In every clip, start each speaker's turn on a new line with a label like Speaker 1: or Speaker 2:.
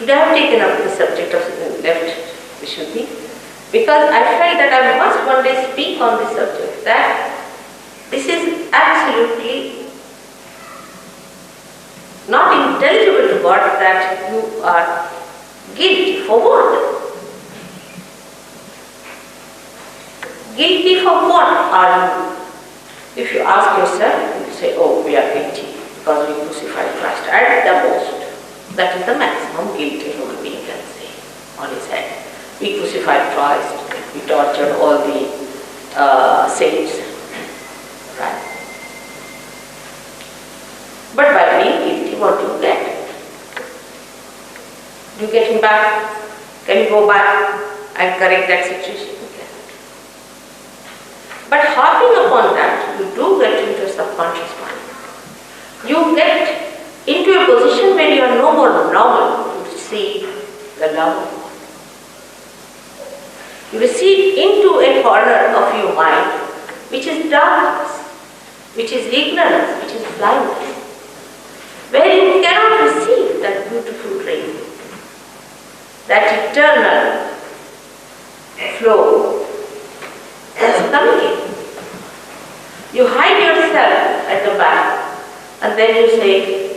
Speaker 1: Today I have taken up the subject of left Vishuddhi because I felt that I must one day speak on this subject, that this is absolutely not intelligible to God, that you are guilty for what? Guilty for what are you? If you ask yourself, you say, oh, we are guilty because we crucified Christ. At the most, that is the maximum guilt a human being can say on his head. We crucified Christ, we tortured all the saints. Right? But by being guilty, what do you get? Do you get him back? Can you go back and correct that situation? But harping upon that, you do get into a subconscious mind. You get into a position where you are no more normal to receive the love of God. You receive into a corner of your mind which is darkness, which is ignorance, which is blindness, where you cannot receive that beautiful rain, that eternal flow that's coming in. You hide yourself at the back and then you say,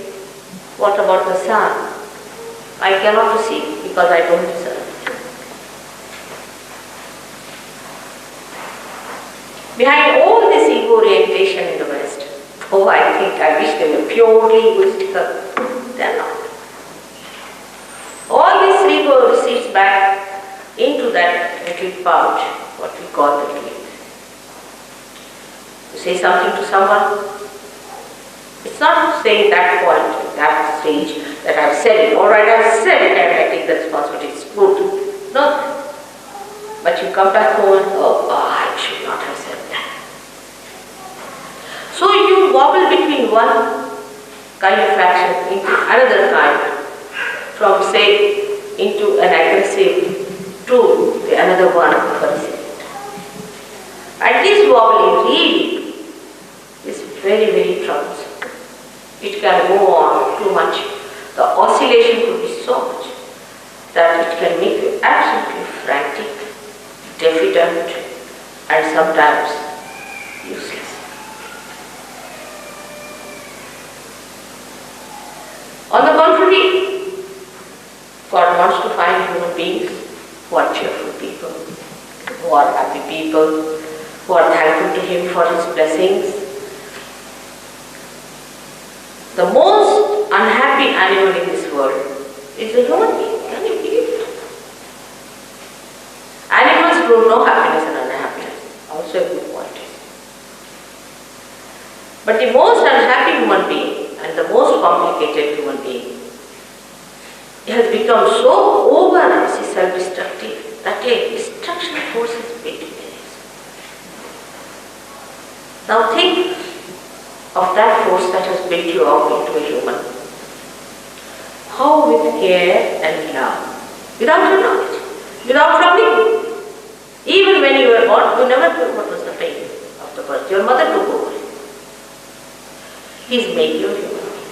Speaker 1: what about the sun? I cannot receive because I don't deserve. Behind all this ego orientation in the West, I wish they were purely egoistical. They are not. All this ego recedes back into that little pouch, what we call the dream. You say something to someone, it's not saying that point, that stage, that I've said it, alright, I've said it and I take the responsibility, it's good. No. But you come back home and, I should not have said that. So you wobble between one kind of action into another kind, from say, into an aggressive to the another one of a recipient. And this wobbling really is very, very troublesome. It can go on too much. The oscillation could be so much that it can make you absolutely frantic, diffident, and sometimes useless. On the contrary, God wants to find human beings who are cheerful people, who are happy people, who are thankful to Him for His blessings. The most unhappy animal in this world is the human being. Can you believe it? Animals don't know happiness and unhappiness. Also a good point. But the most unhappy human being and the most complicated human being has become so over self-destructive that a destruction force is built in it. Now think of that force that has built you up into a human. How with care and love, without your knowledge, without troubling. Even when you were born, you never knew what was the pain of the birth. Your mother took over it. He's made you a human being.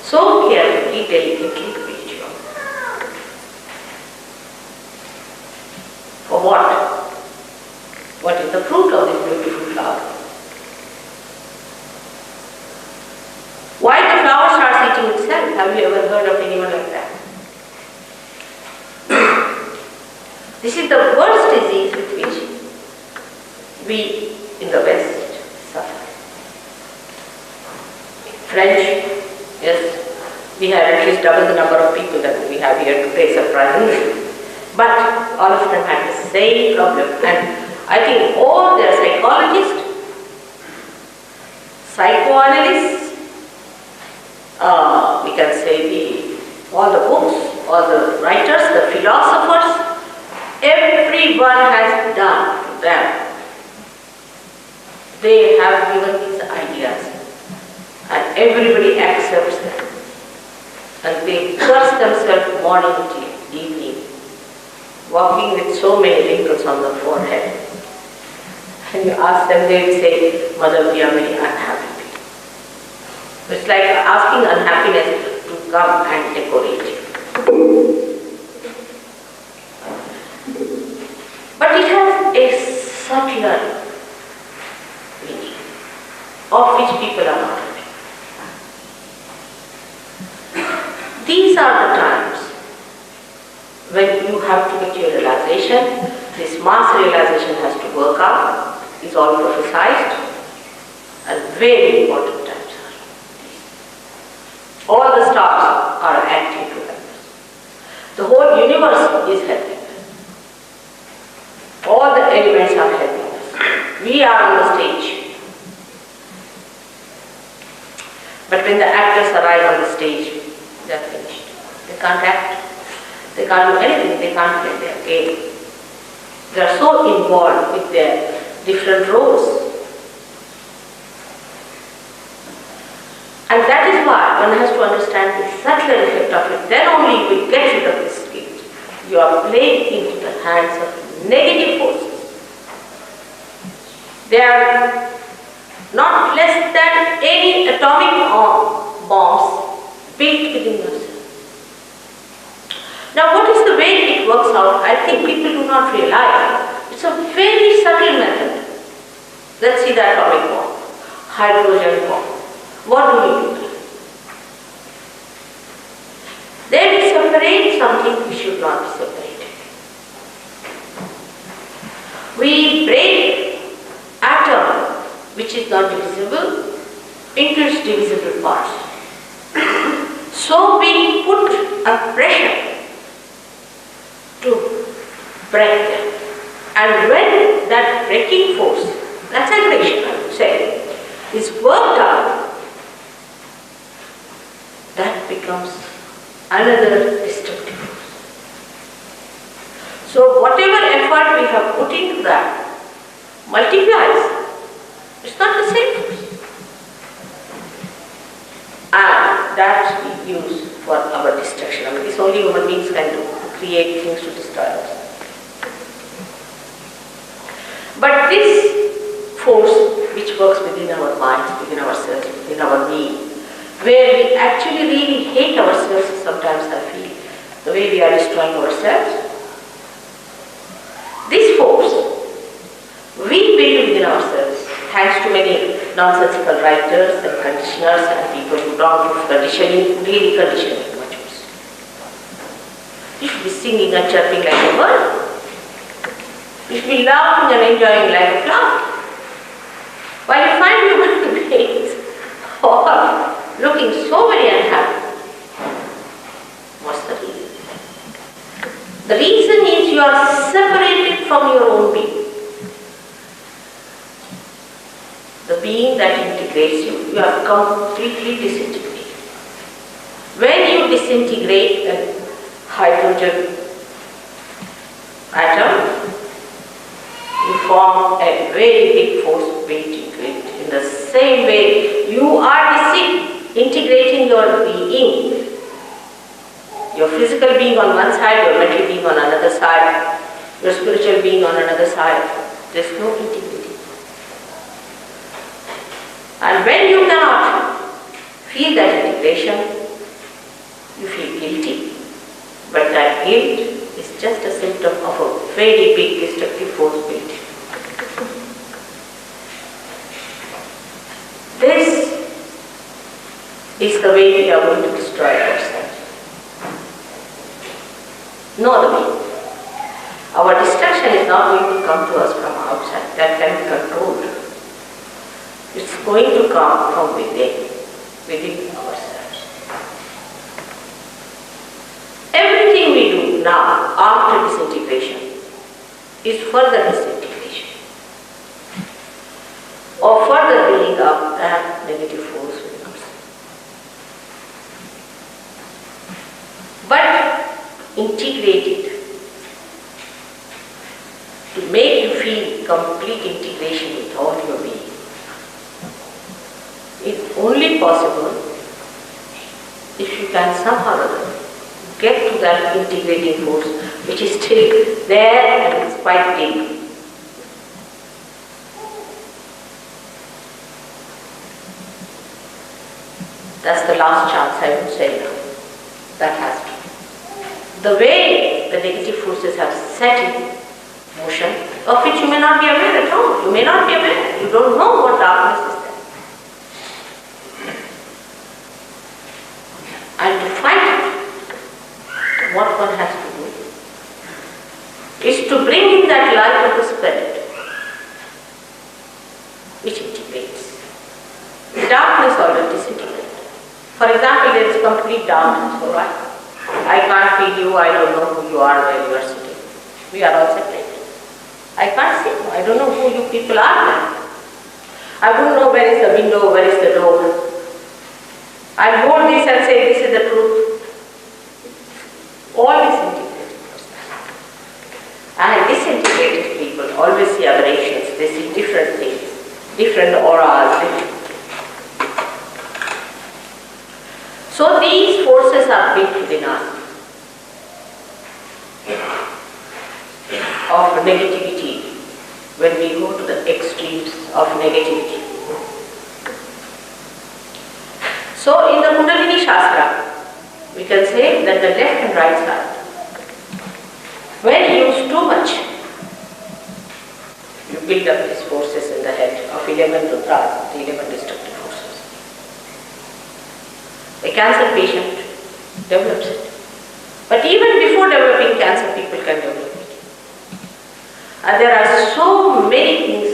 Speaker 1: So carefully, delicately to build you up. For what? What is the fruit of this beautiful flower? Why the flower starts eating itself? Have you ever heard of anyone like that? This is the worst disease with which we in the West suffer. French, yes, we have at least double the number of people that we have here today, surprisingly. But all of them had the same problem, and I think all their psychologists, psychoanalysts, we can say all the books, all the writers, the philosophers, everyone has done to them. They have given these ideas and everybody accepts them. And they curse themselves morning till evening, walking with so many wrinkles on the forehead. And you ask them, they will say, Mother, we are very unhappy. It's like asking unhappiness to come and decorate you. But it has a subtler meaning, of which people are not aware. These are the times when you have to get your realization. This mass realization has to work out, is all prophesied, and very important times are these. All the stars are acting to help us. The whole universe is helping us. All the elements are helping us. We are on the stage. But when the actors arrive on the stage, they are finished. They can't act. They can't do anything. They can't play their game. They are so involved with their different roles. And that is why one has to understand the subtle effect of it. Then only you will get rid of this guilt. You are playing into the hands of negative forces. They are not less than any atomic bombs built within yourself. Now, what is the way it works out? I think people do not realize. It's a very subtle method. Let's see the atomic bomb, hydrogen bomb. What do we do? Then we separate something which should not be separated. We break atom, which is not divisible, into its divisible parts. So we put a pressure to break them. And when that breaking force, that's aggression I would say, is worked out, that becomes another destructive force. So whatever effort we have put into that multiplies. It's not the same force. And that we use for our destruction. I mean, this only human beings can do, to create things to destroy us. But this force which works within our minds, within ourselves, within our being, where we actually really hate ourselves, sometimes I feel, the way we are destroying ourselves, this force we build within ourselves, thanks to many nonsensical writers and conditioners and people who don't do conditioning, really conditioning much worse. You should be singing and chirping like a bird. You should be laughing and enjoying like a flower. While you find human beings all looking so very unhappy, what's the reason? The reason is you are separated from your own being. The being that integrates you, you are completely disintegrated. When you disintegrate a hydrogen atom, you form a very big force weight into it. In the same way, you are integrating your being, your physical being on one side, your mental being on another side, your spiritual being on another side. There is no integration. And when you cannot feel that integration, you feel guilty. But that guilt is just a symptom of a very big destructive force built. This is the way we are going to destroy ourselves. No other way. Our destruction is not going to come to us from outside. That can be controlled. It's going to come from within ourselves. Everything we do now after disintegration is further disintegration or further building up that negative force within us. But integrated to make you feel complete integration with all your being. It's only possible if you can somehow or other get to that integrating force which is still there and it's quite deep. That's the last chance I would say now. That has to be. the way the negative forces have set in motion, of which you may not be aware at all. You may not be aware. You don't know what darkness is there. And to fight it, what one has to do is to bring in that light of the Spirit, which integrates. The darkness already disintegrates. For example, there is complete darkness, alright? I can't feel you, I don't know who you are, where you are sitting. We are all separated. I can't see you, I don't know who you people are now. I wouldn't know where is the window, where is the door. I'll hold this and say this is the truth. All disintegrated. And disintegrated people always see aberrations, they see different things, different auras. So these forces are built within us of negativity when we go to the extremes of negativity. So in the Kundalini Shastra, we can say that the left and right side, when used too much, you build up these forces in the head of 11 rudras, the 11 destructive forces. A cancer patient develops it. But even before developing cancer, people can develop it. And there are so many things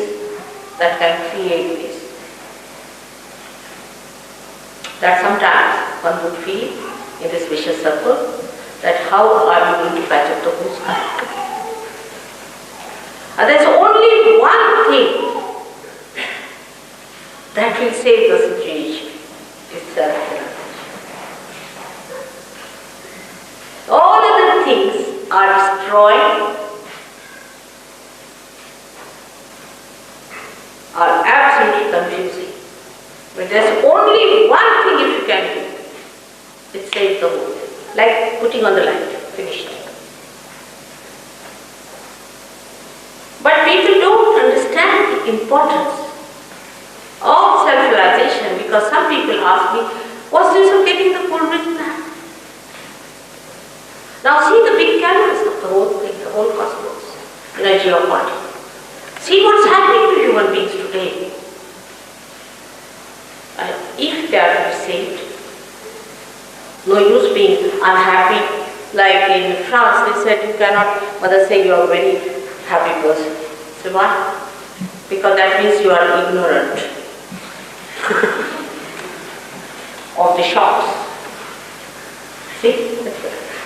Speaker 1: that can create this, that sometimes one would feel in this vicious circle that how are we going to patch up the whole sky? And there's only one thing that will save the situation, is self-realization. All other things are destroying, are absolutely confusing. But there's only one thing if you can do, it saves the whole. Like putting on the light, finished. But people don't understand the importance of self-realization, because some people ask me, what's the use of getting the full written plan? Now see the big canvas of the whole thing, the whole cosmos, energy of body. See what's happening to human beings today. If they are to be saved, no use being unhappy. Like in France, they said you cannot, mother say you are a very happy person. So why? Because that means you are ignorant of the shocks. See?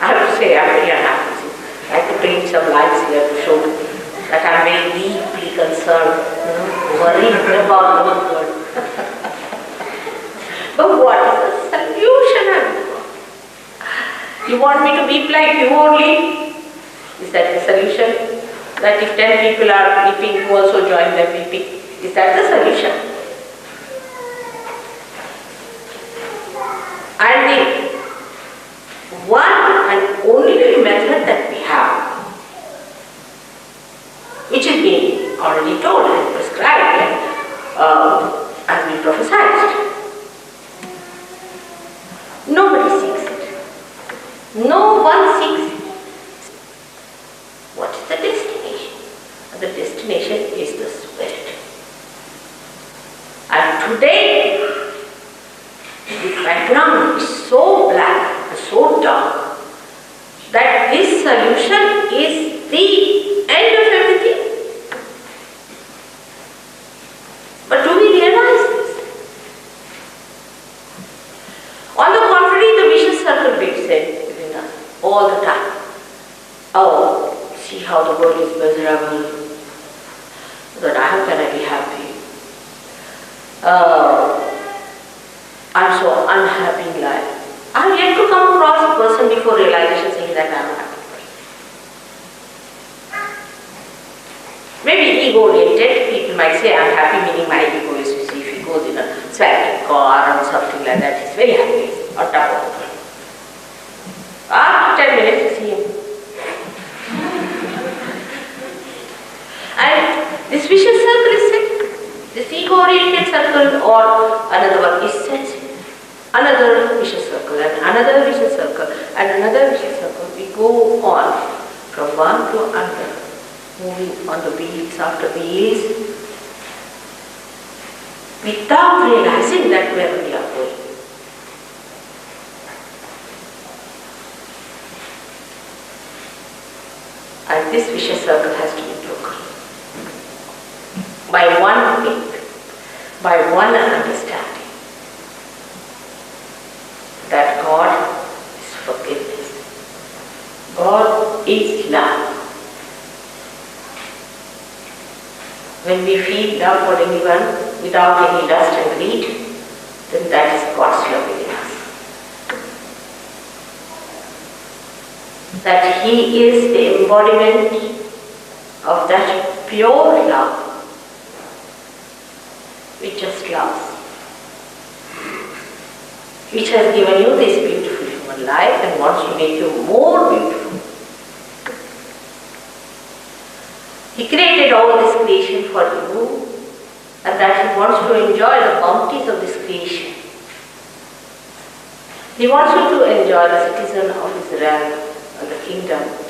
Speaker 1: I have to say I am very unhappy. I have to bring some lights here to show that I am very deeply concerned, worried about the world. But what is the solution? You want me to weep like you only? Is that the solution? That if 10 people are weeping, you also join them weeping? Is that the solution? And the one and only method that we have, which is being already told and prescribed as we prophesied. Nobody seeks it. No one seeks it. What is the destination? The destination is the Spirit. And today, the background is so black and so dark that this solution is the end of everything. But do we realize this? On the contrary, the vicious circle builds in within us all the time. Oh, see how the world is miserable. But how can I be happy? I'm so unhappy in life. I have yet to come across a person before realization saying that I am a happy person. Maybe ego-oriented, people might say I am happy, meaning my ego is, you see, if he goes in a swanky car or something like that, he's very happy on top of the world. After 10 minutes, you see him. And this vicious circle is set. This ego-oriented circle or another one is sensitive. another vicious circle, and another vicious circle, and another vicious circle. We go on from one to another, moving on the wheels after wheels, without realizing that where we are going. And this vicious circle has to be broken by one faith, by one understanding that God is forgiveness. God is love. When we feel love for anyone without any lust and greed, then that is God's love within us. That He is the embodiment of that pure love which just loves, which has given you this beautiful human life and wants to make you more beautiful. He created all this creation for you, and that He wants to enjoy the bounties of this creation. He wants you to enjoy the citizen of His realm and the kingdom